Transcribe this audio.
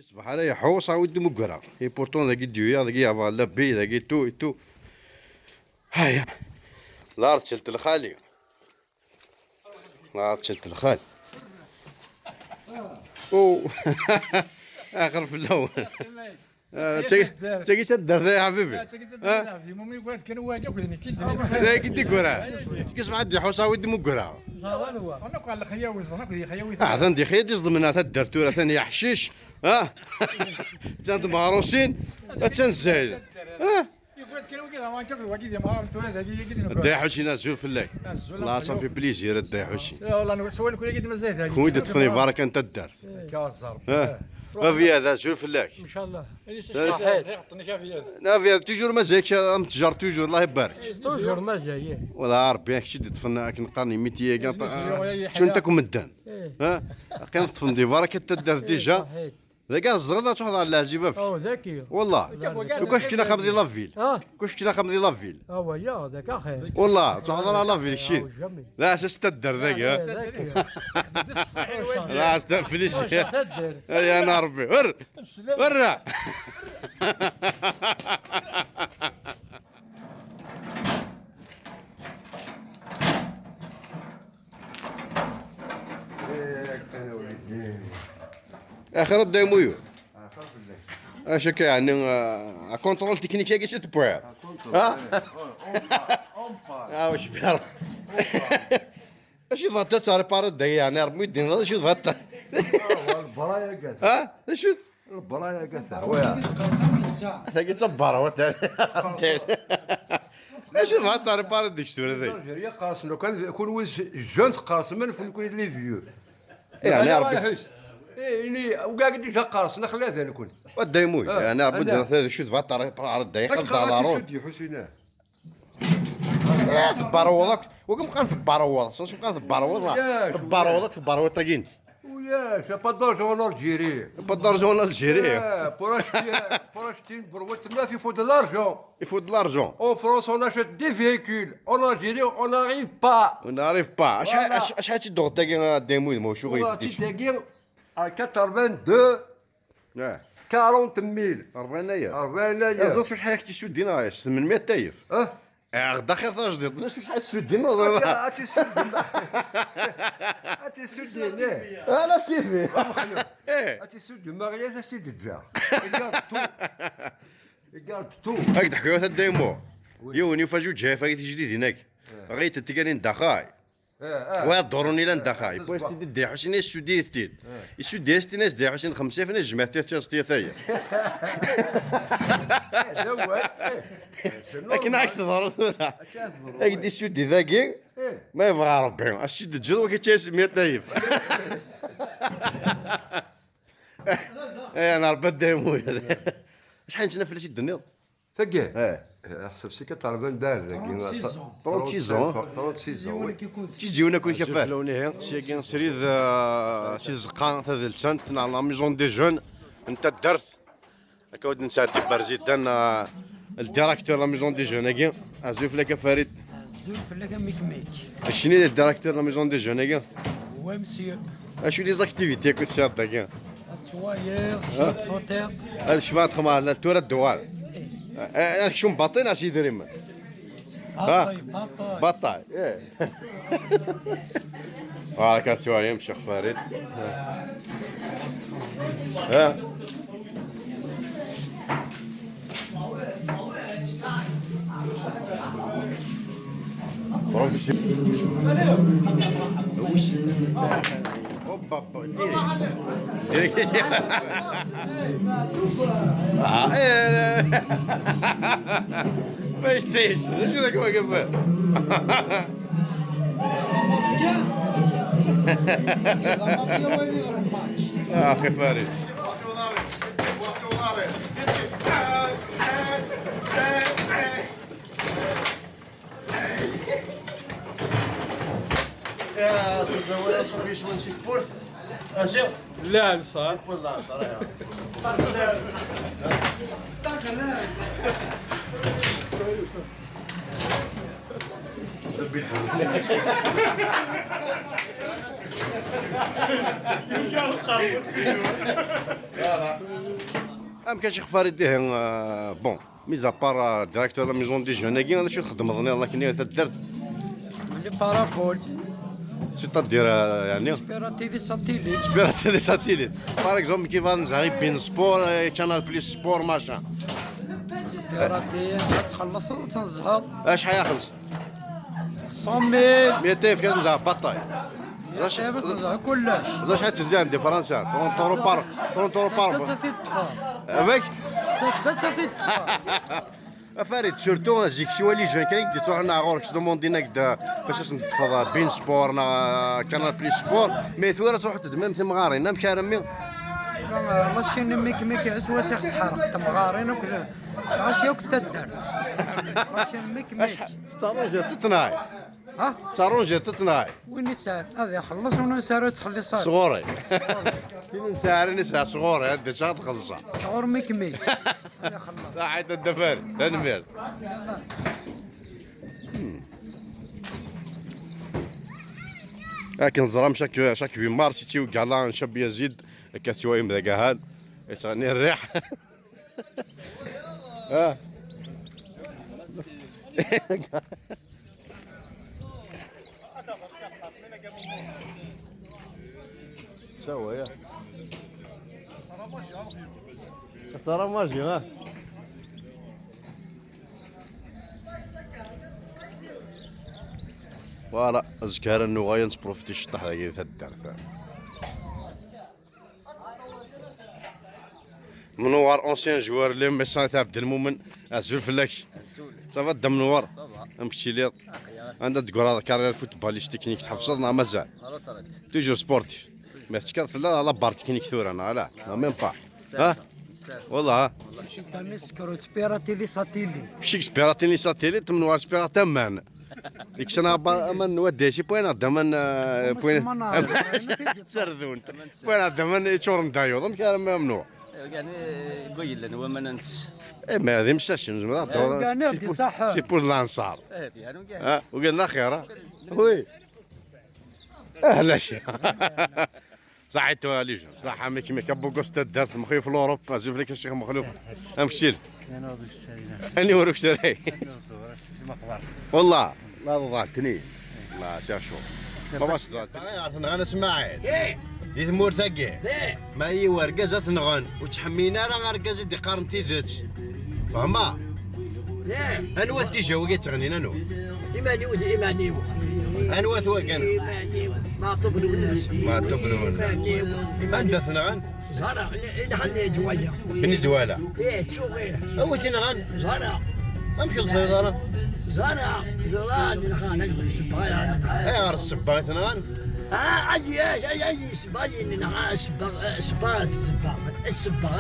يصبح عليا حوص عاود مقرا اي بورتون ذاك الديويا ذاك افا لا بي ذاك تو هيا لا رتشلت الخالي لا رتشلت الخال او اخر في الاول تاكي تدار يا حبيبي لا كي كورا كيسمع عندي حوصه ودي مقرا انا قال خياوز انا كنت خياوز احسن دي خير يصدمنا تدار تورا ثاني حشيش ها تانت مهروسين تنزايد ها يقول كانوا كذا ما كبر واكيد ما تورا ذاك الدايحوشي نازل في الليل لا صافي بليزير الدايحوشي والله سوالف كل قد مزيد هذه كون تفني بارك انت الدار كازر ما في هذا زول في الليل ان شاء الله حطني شافي لا في توجور ما زيكش متجر توجور الله يبارك توجور ما جاي والله ربي هاك شدي تفنى كنقارني ميتيه كان شو انت كون مدان ها كان تفن دي بارك انت الدار ديجا ذاك الزغده تحضر على العجيبه او ذكي والله كاش كنا خمدي لافيل كاش كنا خمدي لافيل هو يا ذاك اخي والله تحضر على لافيل شي لا اش تدر ذاك لا استغفليش يا انا ربي ور ورا اخر الديمويو اش يعني كونترول تكنيكي كيش تبوع ها واش بير اش ضغط تاع بارد يعني ربي يدينا اش ضغط البرايا قاعد ها اش البرايا قاعد ثقي تصبر هو اش ضغط تاع بارد ديك الشتوره ذي الجيريا قارص لو كان يكون وز جون قارص من يكون لي فيو يعني ربي يعني وكاع قد قارص نخليها ذا نكون وديموي يعني ربي شو ضغط تاع الدقيقه دارون حسينا باروضك وكم كان في باروض شنو كان في باروض باروضك في باروض تاكين ويا سا با دارجون الجيري بالدرجون الجيري pour acheter une brouette neuf, il faut de l'argent. il faut de l'argent En France, on achète des véhicules. En Algérie, on n'arrive pas. on n'arrive pas اش هاتي الضغط تاكين ديموي مو شو On a غيفتش dit à 82, 40 000. 40 يا 40 يا زوج شحال حكيتي شو دينا 800 تايف غدا خير ثاج ديال شحال شو دينا هاتي سود ديالي انا تيفي هاتي سود المارياج هاتي دجا يقال تو هاك ضحكوا هذا ديمو يوني فاجو جاي فايت جديد هناك غيت تيكانين دخاي واد دوروني لان دخاي باش تدي حسين السودي تيد السودي ناس دي حسين 5 فين جمعتي تاستي ثايا لكن عكس ضروري هاك دي السودي ذاكي ما يبغى ربي اش تشد الجو كيتاس 100 نايف انا ربي ديمو شحال نتنا فلاش الدنيا ثقه حسب سي 80 دار 36 تيجيونا كون كيفاه لوني سي كان سريد سي زقان هذا السنت نا لا ميزون دي جون انت درت هكا ود نساعد برزيدان الديراكتور لا ميزون دي جون هكا ازوف لك فريد زوف لك ميك شنو هي الديراكتور لا ميزون دي جون هكا هو مسيو اشو لي زاكتيفيتي كنت سير هكا الصواير شوط فوتير هاد الشباب خما لا تورا الدوال شو مباطين اش يدري بطاي هاكا توايم شيخ فريد ها ديريكت باش تعيش شو ذاك واقف اخي فريد يا زوجة صافي شو نسيت بورت اجي لا صار والله صراحه ام كاين شي خفار يديه بون ميزا بار ديريكتور لا ميزون دي جون كي انا شو خدم ظني الله كني تدرت لي بارابول شي تدير يعني سبيراتيلي ساتيليت سبيراتيلي ساتيليت باغ اكزومبل كيف نزعي بين سبور كانال بليس سبور ماشان سبيراتي تخلص وتنزهط اش حيخلص 100,000 200 في كنزع باطاي تنزهط كلش زاش حتى تزيان دي فرنسا 30 اورو بار 30 اورو بار avec افاريد سورتو زيك شي ولي جان كاين دي تروح لنا غورك دوموندينا كدا فاش نتفضل بين سبور كانال بليس سبور مي ثوره تروح تدمم تمغارين مشى رمي والله شي نميك ميك عسوا شي خسحر تمغارين وكذا غاشي وك تدار غاشي نميك ميك تاروجي تتناي ها تاروجي تتناي وين يسار هذا يخلص ونسار تخلي صار صغوري فين نسار نسار صغوري هاد شحال تخلصها صغور ميك ميك هذا خلص حيت الدفاري لا نمير لكن زرام شاك في مارس تيو كالا شاب يزيد كاتيوي مذاكاهال يتغني الريح اه شو يا ترى ماشي ها فوالا أذكر أنه غاية نسبروفيتي الشطح هاي تهدر منور اونسيان جوار اللي ميسان تاع عبد المؤمن عزول فلاكش صافا دا منور امشي لي عندها تقول هذا كارير فوتباليش تكنيك تحفظنا مازال توجور سبورتيف ما تكرت لا لا بار تكنيك ثور انا لا ميم با ها والله ها شي تاني سكرو سبيراتيلي ساتيليت شيك سبيراتيني ساتيليت منور سبيراتا مان ديك انا من ودي شي بوين دمان بوين سردون بوين دمان شورن دايو كان ممنوع يعني قوي لنا وما ننس ما هذه مش شنو صح سي بور لانصار يعني ها وقلنا خير وي اهلا شي صحيتو لي جون صح مي كيما كابوكوست دارت مخيف لوروب زوف لك الشيخ مخلوف امشي انا وروك شري والله لا ضاعتني لا شاشو ما باش ضاعتني انا اسماعيل دي ثمور ثقي ما هي ورقه تنغن وتحمينا راه رقه دي قارنتي ذات فهما انا وث ديجا وقيت تغنينا نو إيمانيو انا وث وكان ما تبرو الناس ما تبرون عندها ثنغن زرع نحن جوايا بني دواله ايه تشوف ايه هو ثنغن زرع امشي للصيدله زرع نحن نجري سبايا اي غير السباغ ثنغن اي سبايا نحن سبايا السباغ